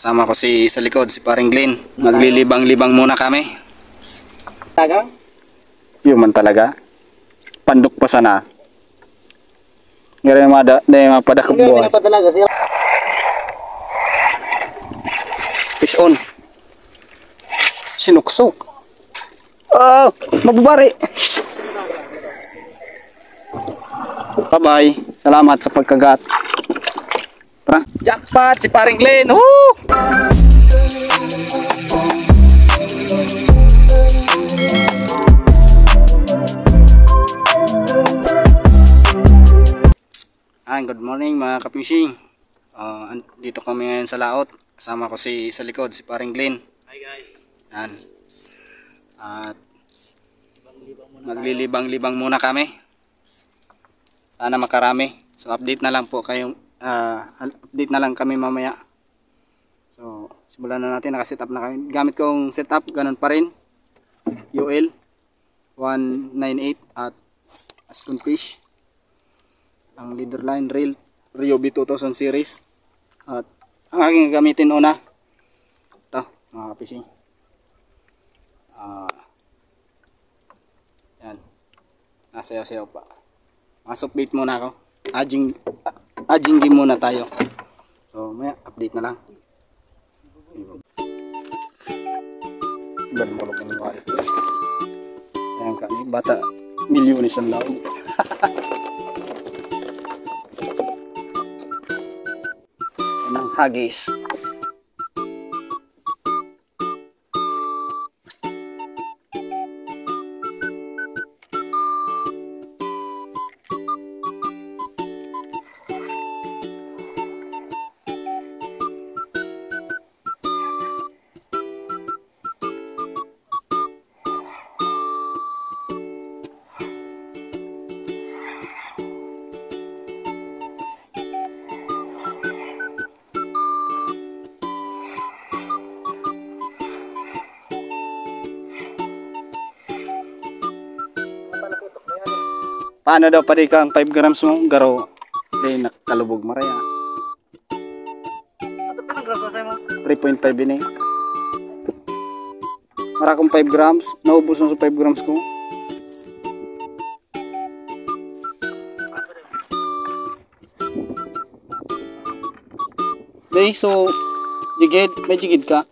Kasama ko sa likod, si paring Glenn. Maglilibang-libang muna kami. Talaga? Human talaga. Pandok pa sana. Ngayon yung padakap Hindi buhay. pa talaga siya. Fish on. Sinuksok. Oh, mabubari. Bye-bye. Salamat sa pagkagat. Tara. Jackpot si paring Glenn. Woo! Good morning mga kapishing. Dito kami ngayon sa laot. Kasama ko sa likod, si paring Glenn. Hi guys. Yan. At maglilibang-libang muna kami. Sana makarami. So update na lang po kayo. Update na lang kami mamaya. So simulan na natin. Nakaset up na kami. Gamit kong setup, ganun pa rin. UL 198 at Ascon Fish. Ang leader line reel Ryobi 2000 series. At ang aking gamitin una, ito mga kapishing, yan, nasayaw-sayaw pa. Masok bait muna ako, ajing game muna tayo. So maya update na lang. Iban mo lang yung wallet. Ayan ka, bata milyones ang laog. Ng hagis. Paano daw pwede ka ang 5 grams mo? Garo. Hindi, nakalubog maraya. Ato pa ng grams na mo? 3.5 ini. Mara kong 5 grams. Naubos na sa 5 grams ko. Day, so, jigid. May jigid ka?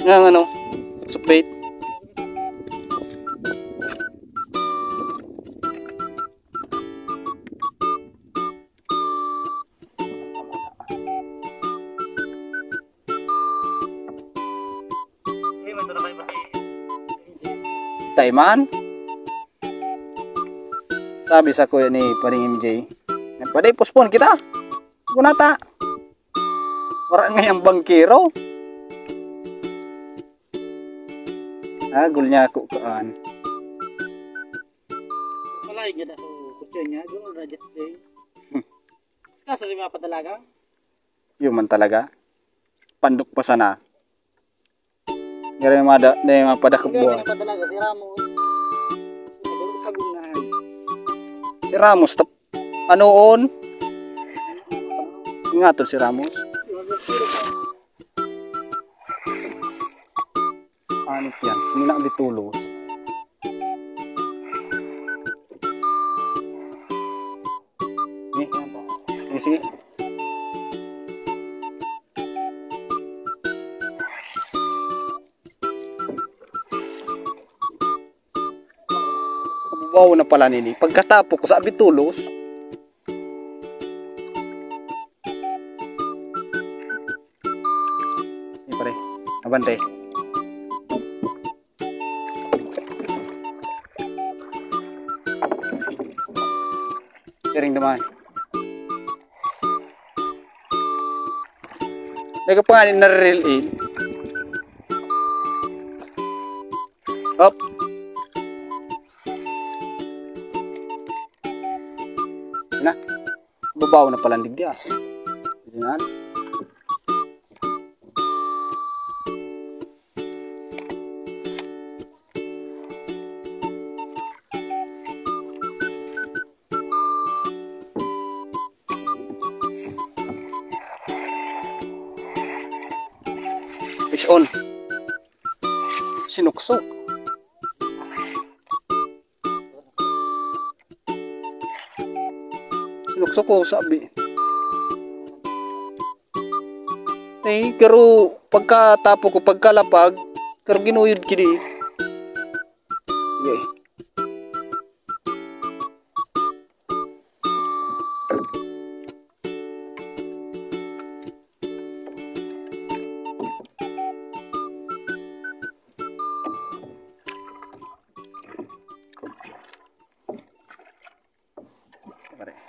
Yang ano, supait. Taiman. Sabi sa kuya ni paring MJ, "Pwede postpone kita. Kunata. Wala ngayang bangkero." Gul niya ako kaan. Wala yung ganda sa kutyo niya. Gano'n na dyan day. Kaso rin mga pa talaga? Human talaga. Pandok pa sana. Ngayon yung mga padakap Hindi buhay. pa talaga. Si Ramos. Nagulog sa gunahan. Si Ramos, anoon? Nga to si Ramos. Anit yan, sumila ang ditulo. Sige. Wow na pala nini. Pagkatapo ko sa abitulos. Ini pare, abante. Sering naman. Nagkapanganin na reel in. Hop. Na. Babaw na pala digya. Ganyan. On. Sinuksok. Sinuksok ko sabi. Pero pagkatapo ko, pagkalapag, pero ginuyod kini. Okay. Pares.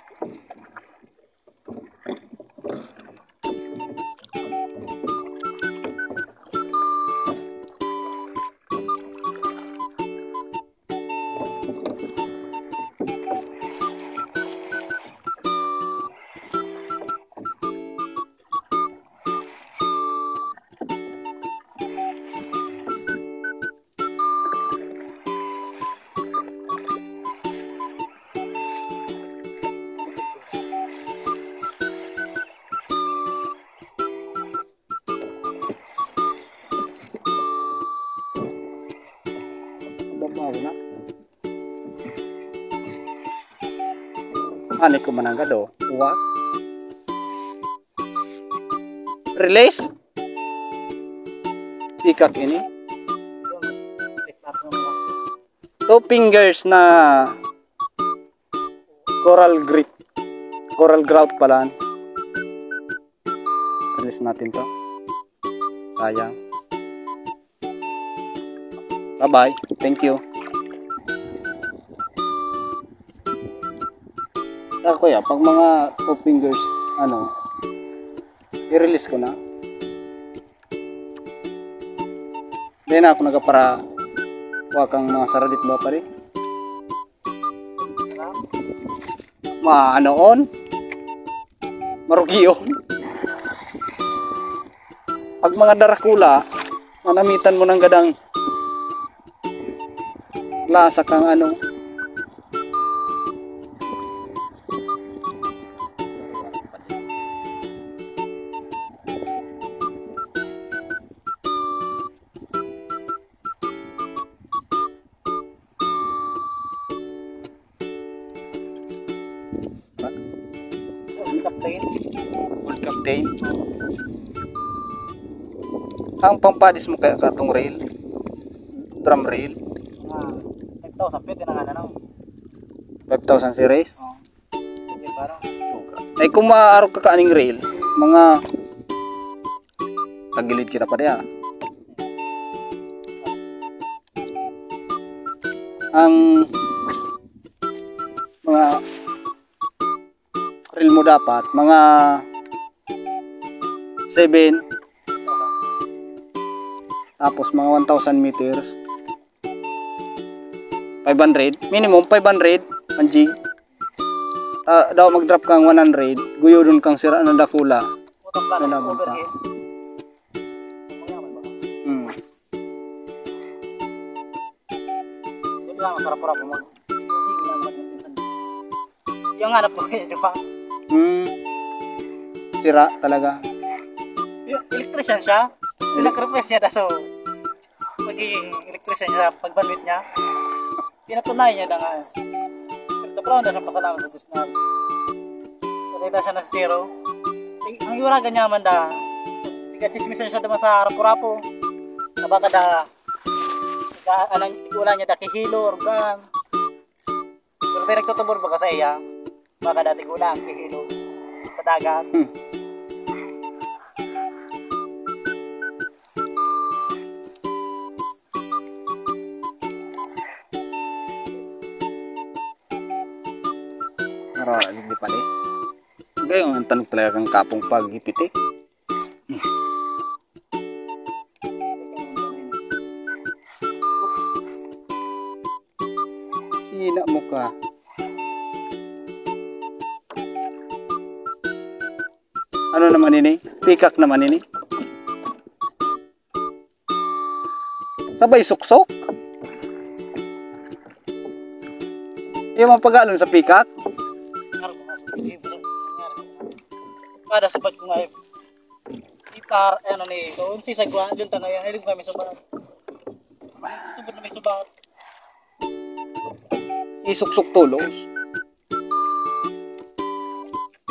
Babaw na. Ano ko manangga do? What? Release? Peacock ini. Two fingers na coral grip. Coral grout pala. Release natin to. Sayang. Bye-bye. Thank you. Sa kuya, pag mga two fingers, ano, i-release ko na. Hindi na ako nagapara wakang mga saradit ba pa rin. Maanoon? Marugiyon? Pag mga darakula, manamitan mo ng gadang lasa kang ano. Old captain. Ang pampadis mo kaya katong rail? Drum rail? 5,000 pwede na nga na. 5,000 series? Okay, parang. Ay kung maaaraw ka kaaning rail, mga tagilid kita pa diya. Ang mga rail mo dapat mga 7, tapos mga 1,000 meters, 500, minimum 500 ang jig. Daw mag-drop kang 100, guyodon kang sira ng dakula. Utang plan Wala is ba? overhead. Hindi lang masarap-sarap mo. Yung hanap ko di ba? Sira talaga. Yung electrician siya. Sinag-request niya so magiging electrician niya sa pagbanwit niya. Pinatunay niya na nga. Pero proud na siya pasalamat sa Diyos na. Pagkita siya na zero. Ang iwaragan niya man da. Tiga-chismisan siya naman sa rapo-rapo. Baka da ikulan niya da kihilo or gan. Pero tayo nagtutubor ba sa iya? Baka da tigulang kihilo. Sa dagat. Nararamig di pala eh. Gayon ang tanong talaga kang kapong paghipit eh. Sina mo ka. Ano naman ini? Peacock naman ini. Sabay suksok. Yung mga pag-alon sa peacock. Kada sabat ko nga ano ni doon si Sagwa doon tayo ngayon ilig kami subat. Tubod na may subat. Isuksok tulos.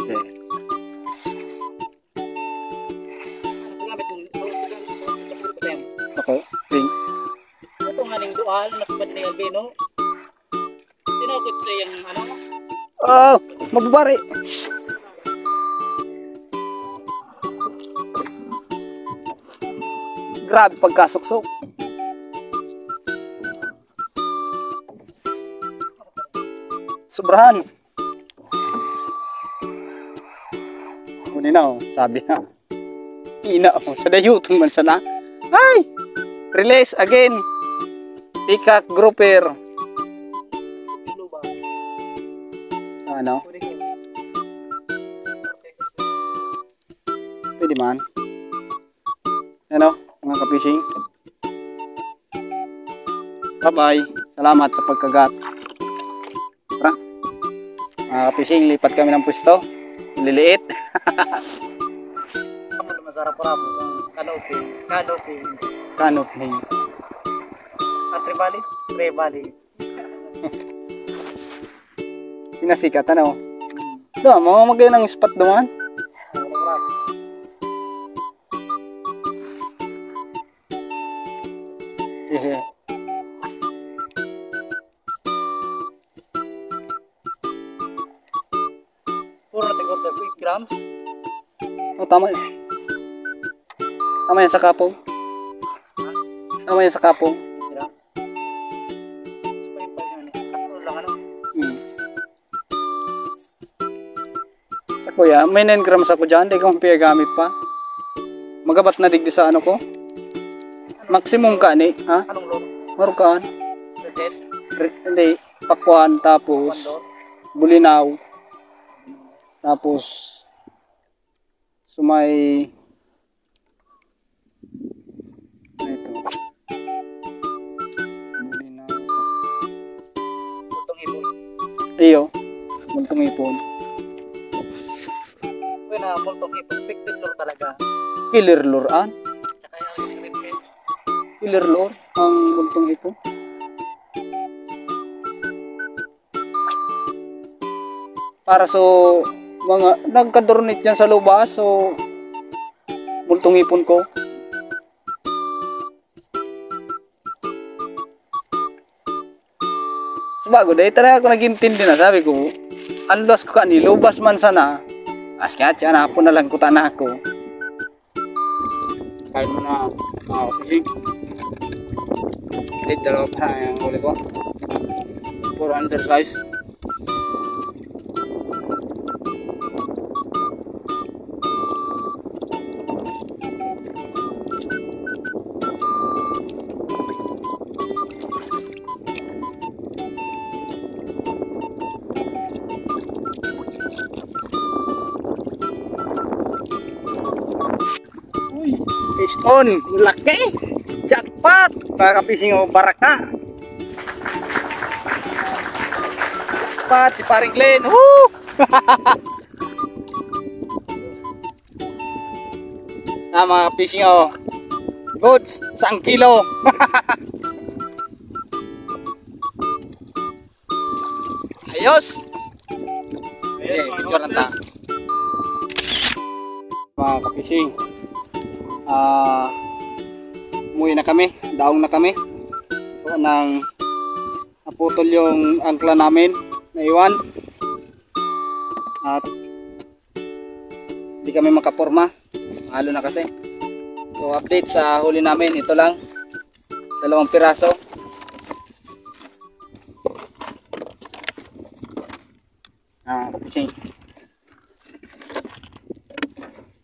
Okay. Ano gamit yung Okay. Pink. ito nga ning dual na subad ni Albino. Tinukot sa yung ano Oh, mababari. Grabe pagkasuksok. Sobrahan. Kunin na oh, sabi na. Ina oh, sa dayutong man sana. Ay! Release again. Peacock grouper. luba. Ano? Pwede man. Ano, mga kapising. Bye-bye. Salamat sa pagkagat. Tara. Mga kapising, lipat kami ng pwesto. Liliit. Kamu na masarap para po canopy. Canopy. Trevally. Pinasikat, ano? Doon, mga magay ng spot doon. Hehe. Puro na tigor 8 grams. Oh, tama yun. Tama yan sa kapong. Tama yan sa kapong. Tira. Spray pa yan. Sakto lang ano. Sa kuya, may 9 grams ako dyan. Hindi ko gamit pa. Magabat na digdi sa ano ko. Maximum ka ni. Ha? Anong loro? Marukaan. Retet? Hindi. Pakwan. Tapos Pandor? bulinaw. Tapos sumay ito. Bulinaw. Putong ibon. Iyo. Multong ipon. Uy na, putong ibon. Picted loro talaga. Killer lure an. Tsaka yung retet. Killer lure ang multong ipon. Para so mga nagkadornit yan sa lubas, so multong ipon ko. So bago dahil talaga ako nag-intindi na, sabi ko anlos ko kani lubas man sana askat yan hapon na lang kutan ako kahit mo na fishing dito dalawa pa yung huli ko puro undersize. Fish on, laki, jackpot, mga kapising o baraka. Jackpot si paring Glenn, woo! Mga kapising o, goods, 1 kilo. Ayos! Okay, picture lang ta. Mga kapising, umuwi na kami, daong na kami. So, nang naputol yung angkla namin na iwan at hindi kami makaporma, halo na kasi. So update sa huli namin, ito lang, 2 piraso.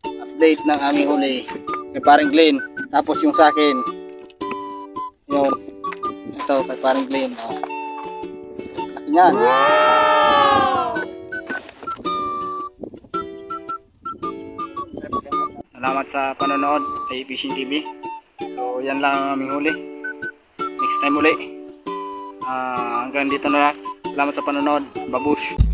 Update ng aming huli kay paring Glenn, tapos yung sa akin yun, ito kay paring Glenn, laki niyan. Salamat sa panonood kay Fishing TV. So yan lang ang aming huli, next time uli. Hanggang dito na lang, salamat sa panonood, babush.